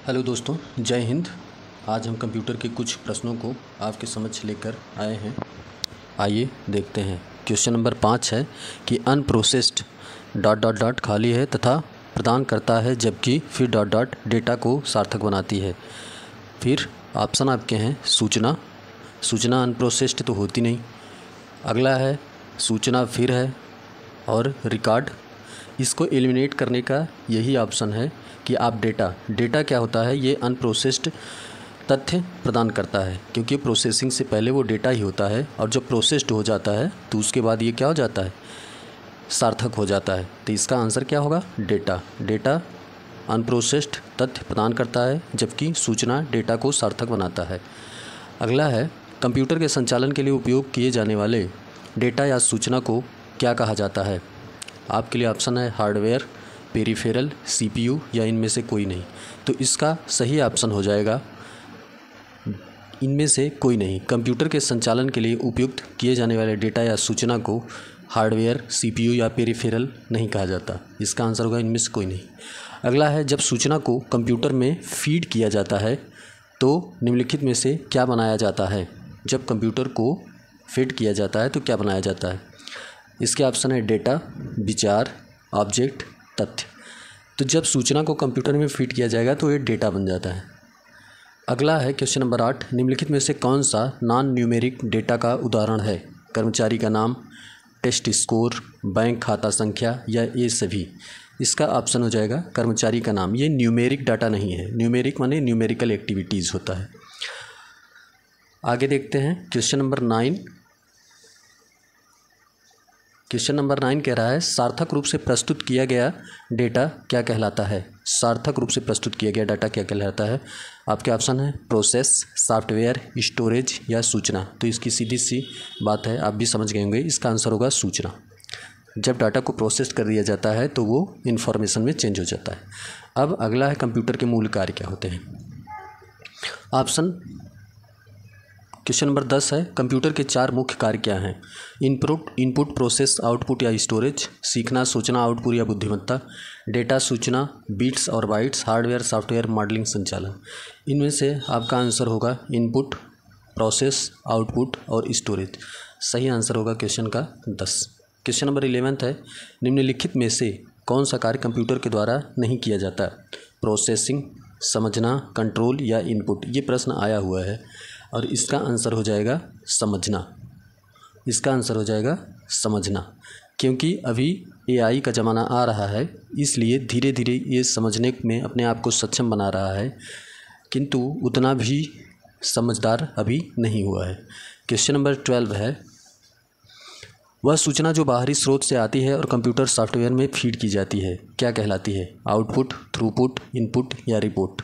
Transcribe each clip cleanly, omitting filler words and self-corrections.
Hello दोस्तों, जय हिंद। आज हम कंप्यूटर के कुछ प्रश्नों को आपके समक्ष लेकर आए हैं। आइए देखते हैं। क्वेश्चन नंबर 5 है कि अनप्रोसेस्ड ... खाली है तथा प्रदान करता है, जबकि फिर ... डेटा को सार्थक बनाती है। फिर ऑप्शन आपके हैं सूचना अनप्रोसेस्ड तो होती नहीं। अगला है सूचना फिर है, और रिकॉर्ड। इसको एलिमिनेट करने का यही ऑप्शन है कि आप डेटा क्या होता है, ये अनप्रोसेस्ड तथ्य प्रदान करता है, क्योंकि प्रोसेसिंग से पहले वो डेटा ही होता है, और जब प्रोसेस्ड हो जाता है तो उसके बाद ये क्या हो जाता है, सार्थक हो जाता है। तो इसका आंसर क्या होगा, डेटा अनप्रोसेस्ड तथ्य प्रदान करता है, जबकि सूचना डेटा को सार्थक बनाता है। अगला है कंप्यूटर के संचालन के लिए उपयोग किए जाने वाले डेटा या सूचना को क्या कहा जाता है। आपके लिए ऑप्शन है हार्डवेयर, पेरिफेरल, सीपीयू या इनमें से कोई नहीं। तो इसका सही ऑप्शन हो जाएगा इनमें से कोई नहीं। कंप्यूटर के संचालन के लिए उपयुक्त किए जाने वाले डेटा या सूचना को हार्डवेयर, सीपीयू या पेरिफेरल नहीं कहा जाता। इसका आंसर होगा इनमें से कोई नहीं। अगला है जब सूचना को कंप्यूटर में फीड किया जाता है तो निम्नलिखित में से क्या बनाया जाता है। जब कंप्यूटर को फीड किया जाता है तो क्या बनाया जाता है। इसके ऑप्शन है डेटा, विचार, ऑब्जेक्ट, तथ्य। तो जब सूचना को कंप्यूटर में फीड किया जाएगा तो ये डेटा बन जाता है। अगला है क्वेश्चन नंबर 8, निम्नलिखित में से कौन सा नॉन न्यूमेरिक डेटा का उदाहरण है। कर्मचारी का नाम, टेस्ट स्कोर, बैंक खाता संख्या या ये सभी। इसका ऑप्शन हो जाएगा कर्मचारी का नाम। ये न्यूमेरिक डाटा नहीं है। न्यूमेरिक माने न्यूमेरिकल एक्टिविटीज़ होता है। आगे देखते हैं क्वेश्चन नंबर 9। क्वेश्चन नंबर 9 कह रहा है सार्थक रूप से प्रस्तुत किया गया डेटा क्या कहलाता है। सार्थक रूप से प्रस्तुत किया गया डाटा क्या कहलाता है। आपके ऑप्शन है प्रोसेस, सॉफ्टवेयर, स्टोरेज या सूचना। तो इसकी सीधी सी बात है, आप भी समझ गए होंगे। इसका आंसर होगा सूचना। जब डाटा को प्रोसेस कर दिया जाता है तो वो इन्फॉर्मेशन में चेंज हो जाता है। अब अगला है कंप्यूटर के मूल कार्य क्या होते हैं। ऑप्शन क्वेश्चन नंबर 10 है कंप्यूटर के 4 मुख्य कार्य क्या हैं। इनपुट, प्रोसेस, आउटपुट या स्टोरेज, सीखना, सूचना, आउटपुट या बुद्धिमत्ता, डेटा, सूचना, बिट्स और बाइट्स, हार्डवेयर, सॉफ्टवेयर, मॉडलिंग, संचालन। इनमें से आपका आंसर होगा इनपुट, प्रोसेस, आउटपुट और स्टोरेज। सही आंसर होगा क्वेश्चन का 10। क्वेश्चन नंबर 11 है निम्नलिखित में से कौन सा कार्य कंप्यूटर के द्वारा नहीं किया जाता। प्रोसेसिंग, समझना, कंट्रोल या इनपुट। ये प्रश्न आया हुआ है और इसका आंसर हो जाएगा समझना। इसका आंसर हो जाएगा समझना, क्योंकि अभी एआई का ज़माना आ रहा है, इसलिए धीरे धीरे ये समझने में अपने आप को सक्षम बना रहा है, किंतु उतना भी समझदार अभी नहीं हुआ है। क्वेश्चन नंबर 12 है वह सूचना जो बाहरी स्रोत से आती है और कंप्यूटर सॉफ्टवेयर में फीड की जाती है क्या कहलाती है। आउटपुट, थ्रूपुट, इनपुट या रिपोर्ट।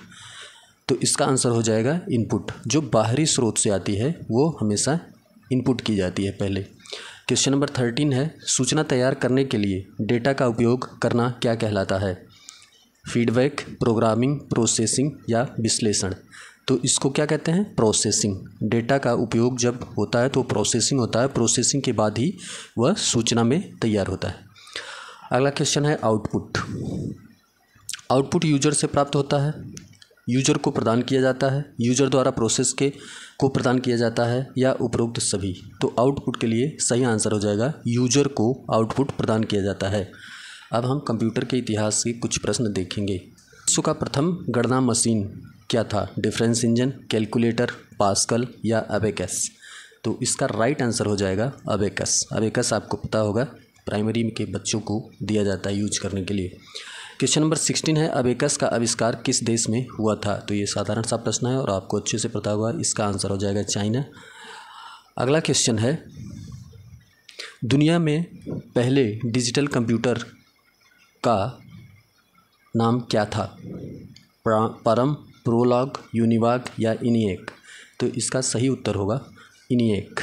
तो इसका आंसर हो जाएगा इनपुट। जो बाहरी स्रोत से आती है वो हमेशा इनपुट की जाती है पहले। क्वेश्चन नंबर 13 है सूचना तैयार करने के लिए डेटा का उपयोग करना क्या कहलाता है। फीडबैक, प्रोग्रामिंग, प्रोसेसिंग या विश्लेषण। तो इसको क्या कहते हैं, प्रोसेसिंग। डेटा का उपयोग जब होता है तो प्रोसेसिंग होता है। प्रोसेसिंग के बाद ही वह सूचना में तैयार होता है। अगला क्वेश्चन है आउटपुट। आउटपुट यूजर से प्राप्त होता है, यूजर को प्रदान किया जाता है, यूजर द्वारा प्रोसेस को प्रदान किया जाता है या उपरोक्त सभी। तो आउटपुट के लिए सही आंसर हो जाएगा यूजर को आउटपुट प्रदान किया जाता है। अब हम कंप्यूटर के इतिहास के कुछ प्रश्न देखेंगे। विश्व का प्रथम गणना मशीन क्या था। डिफरेंस इंजन, कैलकुलेटर, पास्कल या अबेकस। तो इसका राइट आंसर हो जाएगा अबेकस। अबेकस आपको पता होगा, प्राइमरी के बच्चों को दिया जाता है यूज करने के लिए। क्वेश्चन नंबर 16 है अबेकस का आविष्कार किस देश में हुआ था। तो ये साधारण सा प्रश्न है और आपको अच्छे से पता होगा। इसका आंसर हो जाएगा चाइना। अगला क्वेश्चन है दुनिया में पहले डिजिटल कंप्यूटर का नाम क्या था। परम, प्रोलॉग, यूनिवाक या इनिएक। तो इसका सही उत्तर होगा इनिएक।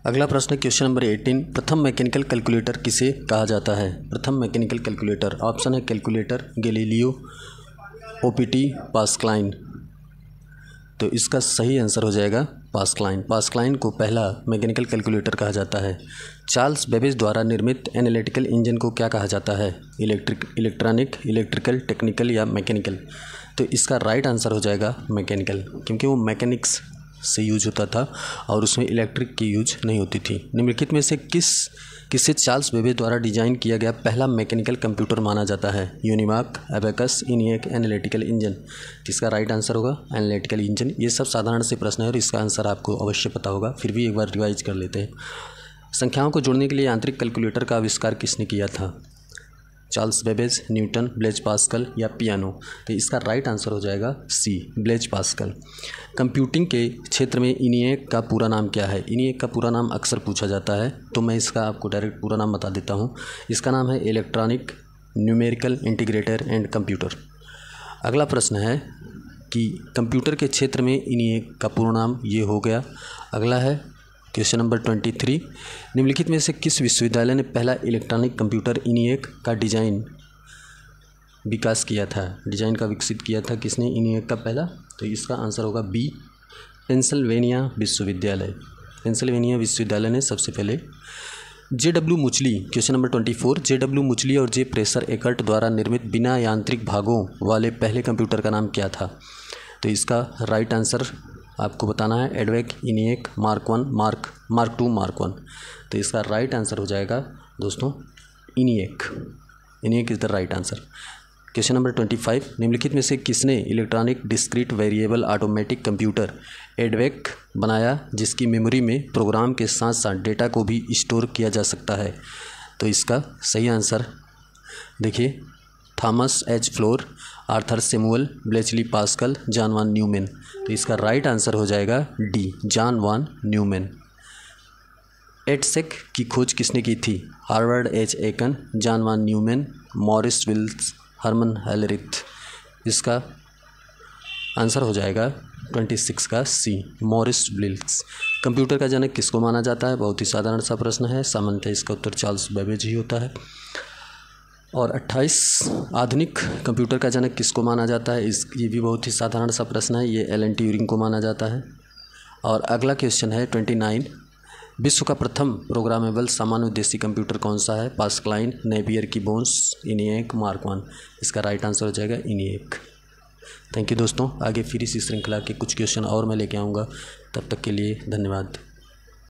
अगला प्रश्न क्वेश्चन नंबर 18 प्रथम मैकेनिकल कैलकुलेटर किसे कहा जाता है। प्रथम मैकेनिकल कैलकुलेटर। ऑप्शन है कैलकुलेटर, गैलीलियो, ओपीटी, पास्कलाइन। तो इसका सही आंसर हो जाएगा पास्कलाइन को पहला मैकेनिकल कैलकुलेटर कहा जाता है। चार्ल्स बेबेज द्वारा निर्मित एनालिटिकल इंजन को क्या कहा जाता है? इलेक्ट्रिकल, टेक्निकल या मैकेनिकल? तो इसका राइट आंसर हो जाएगा मैकेनिकल, क्योंकि वो मैकेनिक्स से यूज होता था और उसमें इलेक्ट्रिक की यूज नहीं होती थी। निम्नलिखित में से किसे चार्ल्स बेबेज द्वारा डिजाइन किया गया पहला मैकेनिकल कंप्यूटर माना जाता है? यूनिमाक, एबेकस, इनिएक, एनालिटिकल इंजन? इसका राइट आंसर होगा एनालिटिकल इंजन। ये सब साधारण से प्रश्न है और इसका आंसर आपको अवश्य पता होगा, फिर भी एक बार रिवाइज कर लेते हैं। संख्याओं को जोड़ने के लिए यांत्रिक कैलकुलेटर का आविष्कार किसने किया था? Charles Babbage, Newton, Blaise Pascal या पियानो? तो इसका राइट आंसर हो जाएगा सी, ब्लेज पास्कल। कंप्यूटिंग के क्षेत्र में इनिएक का पूरा नाम क्या है? इनिएक का पूरा नाम अक्सर पूछा जाता है, तो मैं इसका आपको डायरेक्ट पूरा नाम बता देता हूँ। इसका नाम है electronic numerical integrator and computer. अगला प्रश्न है कि कंप्यूटर के क्षेत्र में इनिएक का पूरा नाम ये हो गया। अगला है क्वेश्चन नंबर 23, निम्नलिखित में से किस विश्वविद्यालय ने पहला इलेक्ट्रॉनिक कंप्यूटर इनिएक का डिजाइन विकसित किया था? किसने इनिएक का पहला? तो इसका आंसर होगा बी, पेंसिल्वेनिया विश्वविद्यालय ने सबसे पहले। JW मुचली, क्वेश्चन नंबर 24, JW मुचली और जे प्रेशर एकर्ट द्वारा निर्मित बिना यांत्रिक भागों वाले पहले कंप्यूटर का नाम क्या था? तो इसका राइट आंसर आपको बताना है EDVAC, ENIAC, mark 1, mark 2, mark 1। तो इसका राइट आंसर हो जाएगा दोस्तों ENIAC is the right answer. Question number 25, निम्नलिखित में से किसने electronic discrete variable automatic computer EDVAC बनाया जिसकी मेमोरी में प्रोग्राम के साथ साथ डेटा को भी स्टोर किया जा सकता है? तो इसका सही आंसर देखिए, Thomas H Flowers, Arthur Samuel, Bletchley Pascal, John von Neumann. तो इसका राइट आंसर हो जाएगा D, John von Neumann. EDSAC की खोज किसने की थी? Harvard H Aiken, John von Neumann, Maurice Wilkes, Herman Hollerith. इसका आंसर हो जाएगा 26 का सी, मॉरिस विल्स। कंप्यूटर का जनक किसको माना जाता है? बहुत ही साधारण सा प्रश्न है, सामान्यतः इसका उत्तर चार्ल्स बेबेज ही होता है। और 28, आधुनिक कंप्यूटर का जनक किसको माना जाता है? ये भी बहुत ही साधारण सा प्रश्न है, ये एलन ट्यूरिंग को माना जाता है। और अगला क्वेश्चन है 29, विश्व का प्रथम प्रोग्रामेबल सामान्य उद्देश्य कंप्यूटर कौन सा है? पास्कलाइन, नेपियर की बोन्स, इनिएक, मार्क 1। इसका राइट आंसर हो जाएगा इनिएक। थैंक यू दोस्तों, आगे फिर इसी श्रृंखला के कुछ क्वेश्चन और मैं लेके आऊँगा, तब तक के लिए धन्यवाद।